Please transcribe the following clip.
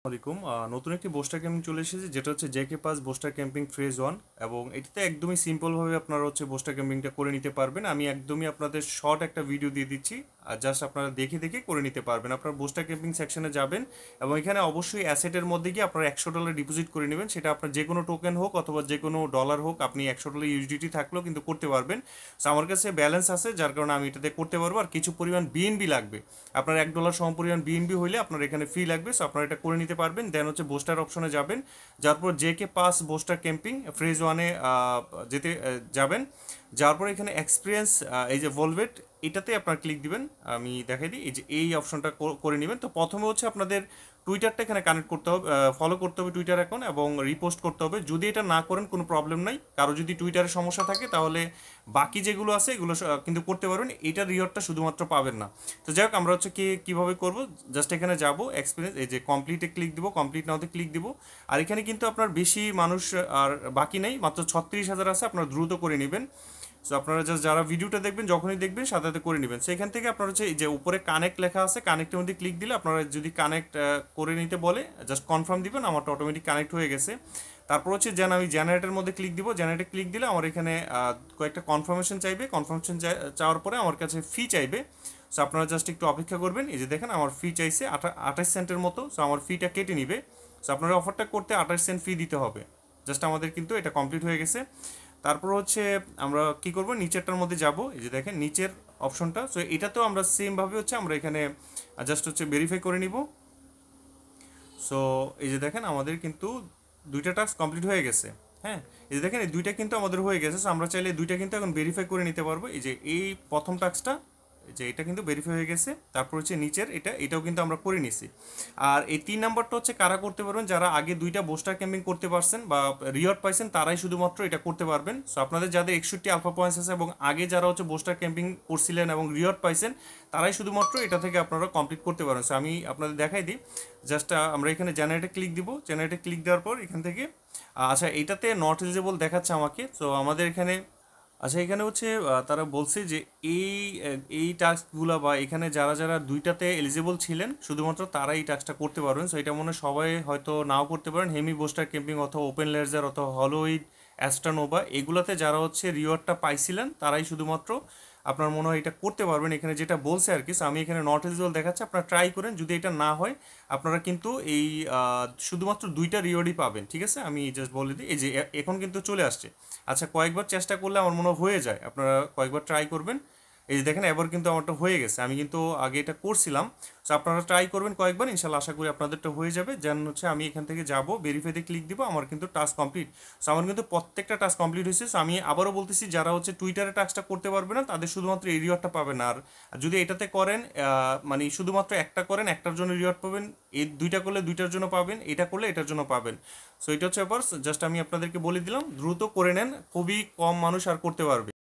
আলাইকুম নতুন একটি বোস্টার ক্যাম্পিং চলে এসেছে যেটা হচ্ছে JK pass booster camping phase 1 এবং এটাতে একদমই সিম্পলভাবে আপনারা হচ্ছে বোস্টার ক্যাম্পিংটা করে নিতে পারবেন। আমি একদমই আপনাদের শর্ট একটা ভিডিও দিয়ে দিচ্ছি, আর জাস্ট আপনারা দেখে দেখে করে নিতে পারবেন। আপনারা বোস্টার ক্যাম্পিং সেকশনে যাবেন এবং এখানে অবশ্যই অ্যাসেটের মধ্যে গিয়ে আপনারা $100 ডিপোজিট করে নেবেন। সেটা আপনার যে কোনো টোকেন হোক অথবা যে কোনো ডলার হোক, আপনি $100 ইউএসডিটি থাকলেও কিন্তু করতে পারবেন। সো আমার কাছে ব্যালেন্স আছে, যার কারণে আমি এটাতে করতে পারবো। আর কিছু পরিমাণ বিএনবি লাগবে, আপনার $1 সম পরিমাণ বিএনবি হইলে আপনার এখানে ফ্রি লাগবে। সো আপনারা এটা করে নিতে পারবেন। দেন হচ্ছে বোস্টার অপশনে যাবেন, যার পর জেকে পাস বোস্টার ক্যাম্পিং ফ্রেজ 1-এ যেতে যাবেন। যার পর এখানে এক্সপিরিয়েন্স এই যে ভলভেট, এটাতে আপনার ক্লিক দিবেন। আমি দেখাই দিই, এই যে এই অপশনটা করে নেবেন। তো প্রথমে হচ্ছে আপনাদের টুইটারটা এখানে কানেক্ট করতে হবে, ফলো করতে হবে টুইটার অ্যাকাউন্ট এবং রিপোস্ট করতে হবে। যদি এটা না করেন কোনো প্রবলেম নাই, কারো যদি টুইটারে সমস্যা থাকে তাহলে বাকি যেগুলো আছে এগুলো কিন্তু করতে পারবেন, এটার রিওয়ার্ডটা শুধুমাত্র পাবেন না। তো যাই হোক, আমরা হচ্ছে কীভাবে করবো, জাস্ট এখানে যাব এক্সপিরিয়েন্স, এই যে কমপ্লিটে ক্লিক দিব, কমপ্লিট নাওতে ক্লিক দিব। আর এখানে কিন্তু আপনার বেশি মানুষ আর বাকি নেই, মাত্র 36,000 আছে, আপনারা দ্রুত করে নেবেন। সো আপনারা জাস্ট যারা ভিডিওটা দেখবেন, যখনই দেখবেন সাথে সাথে করে নেবেন। সেখান থেকে আপনার হচ্ছে এই যে উপরে কানেক্ট লেখা আছে, কানেক্টের মধ্যে ক্লিক দিলে আপনারা যদি কানেক্ট করে নিতে বলে জাস্ট কনফার্ম দিবেন, আমারটা অটোমেটিক কানেক্ট হয়ে গেছে। তারপর হচ্ছে যেন আমি জেনারেটের মধ্যে ক্লিক দিব, জেনারেটে ক্লিক দিলে আমার এখানে কয়েকটা কনফার্মেশন চাইবে, কনফার্মেশন চাওয়ার পরে আমার কাছে ফি চাইবে। সো আপনারা জাস্ট একটু অপেক্ষা করবেন। এই যে দেখেন আমার ফি চাইছে 28 সেন্টের মতো। সো আমার ফিটা কেটে নিবে। সো আপনারা অফারটা করতে 28 সেন্ট ফি দিতে হবে। জাস্ট আমাদের কিন্তু এটা কমপ্লিট হয়ে গেছে। তারপর হচ্ছে আমরা কি করব, নিচেরটার মধ্যে যাব। এই যে দেখেন নিচের অপশনটা, সো এটাতেও আমরা সেমভাবে হচ্ছে আমরা এখানে জাস্ট হচ্ছে ভেরিফাই করে নিব। সো এই যে দেখেন আমাদের কিন্তু দুইটা টাস্ক কমপ্লিট হয়ে গেছে। হ্যাঁ, এই যে দেখেন এই দুইটা কিন্তু আমাদের হয়ে গেছে। সো আমরা চাইলে দুইটা কিন্তু এখন ভেরিফাই করে নিতে পারবো। এই যে এই প্রথম টাস্কটা, যে এটা কিন্তু ভেরিফাই হয়ে গেছে। তারপর হচ্ছে নিচের এটাও কিন্তু আমরা করে নিছি। আর এই 3 নাম্বারটা হচ্ছে কারা করতে পারবেন, যারা আগে দুইটা বোস্টার ক্যাম্পিং করতে পারছেন বা রিওয়ার্ড পাইছেন তারাই শুধুমাত্র এটা করতে পারবেন। সো আপনাদের যাদের 61 আলফা পয়েন্টস আছে এবং আগে যারা হচ্ছে বোস্টার ক্যাম্পিং করছিলেন এবং রিওয়ার্ড পাইছেন, তারাই শুধুমাত্র এটা থেকে আপনারা কমপ্লিট করতে পারেন। সো আমি আপনাদের দেখাই দিই। জাস্ট আমরা এখানে জেনারেটে ক্লিক দিব। জেনারেটে ক্লিক দেওয়ার পর এখান থেকে আচ্ছা, এটাতে নট এলিজেবল দেখাচ্ছে আমাকে। সো আমাদের এখানে আচ্ছা, এখানে হচ্ছে তারা বলছে যে এই এই টাস্কগুলো বা এখানে যারা যারা দুইটাতে এলিজিবল ছিলেন শুধুমাত্র তারা এই টাস্কটা করতে পারবেন। সো এটা মনে হয় সবাই হয়তো নাও করতে পারেন। হেমি বোস্টার ক্যাম্পিং অথবা ওপেন লেজার অথবা হলোইড, অ্যাস্ট্রানোভা, এগুলোতে যারা হচ্ছে রিওয়ার্ডটা পাইছিলেন তারাই শুধুমাত্র আপনার মনে হয় এটা করতে পারবেন। এখানে যেটা বলছে আর কি, so আমি এখানে নট এলিজিবল দেখাচ্ছে, আপনারা ট্রাই করেন। যদি এটা না হয় আপনারা কিন্তু এই শুধুমাত্র দুইটা রিওয়ার্ডই পাবেন। ঠিক আছে, আমি জাস্ট বলে দিই, এই যে এখন কিন্তু চলে আসছে। আচ্ছা, কয়েকবার চেষ্টা করলে আমার মনে হয় হয়ে যায়, আপনারা কয়েকবার ট্রাই করবেন। এই যে দেখেন এবার কিন্তু আমারটা হয়ে গেছে, আমি কিন্তু আগে এটা করছিলাম। সো আপনারা ট্রাই করবেন কয়েকবার, ইনশাল্লাহ আশা করি আপনাদেরটা হয়ে যাবে। যেন হচ্ছে আমি এখান থেকে যাব, ভেরিফাইতে ক্লিক দিব, আমার কিন্তু টাস্ক কমপ্লিট। সো আমার কিন্তু প্রত্যেকটা টাস্ক কমপ্লিট হয়েছে। সো আমি আবারও বলতেছি, যারা হচ্ছে টুইটারে টাস্কটা করতে পারবে না তাদের শুধুমাত্র এই রিওয়ার্ডটা পাবেন। আর যদি এটাতে করেন মানে শুধুমাত্র একটা করেন, একটার জন্য রিওয়ার্ড পাবেন। এই দুইটা করলে দুইটার জন্য পাবেন, এটা করলে এটার জন্য পাবেন। সো এটা হচ্ছে ব্যাপার। জাস্ট আমি আপনাদেরকে বলে দিলাম, দ্রুত করে নেন, খুবই কম মানুষ আর করতে পারবে।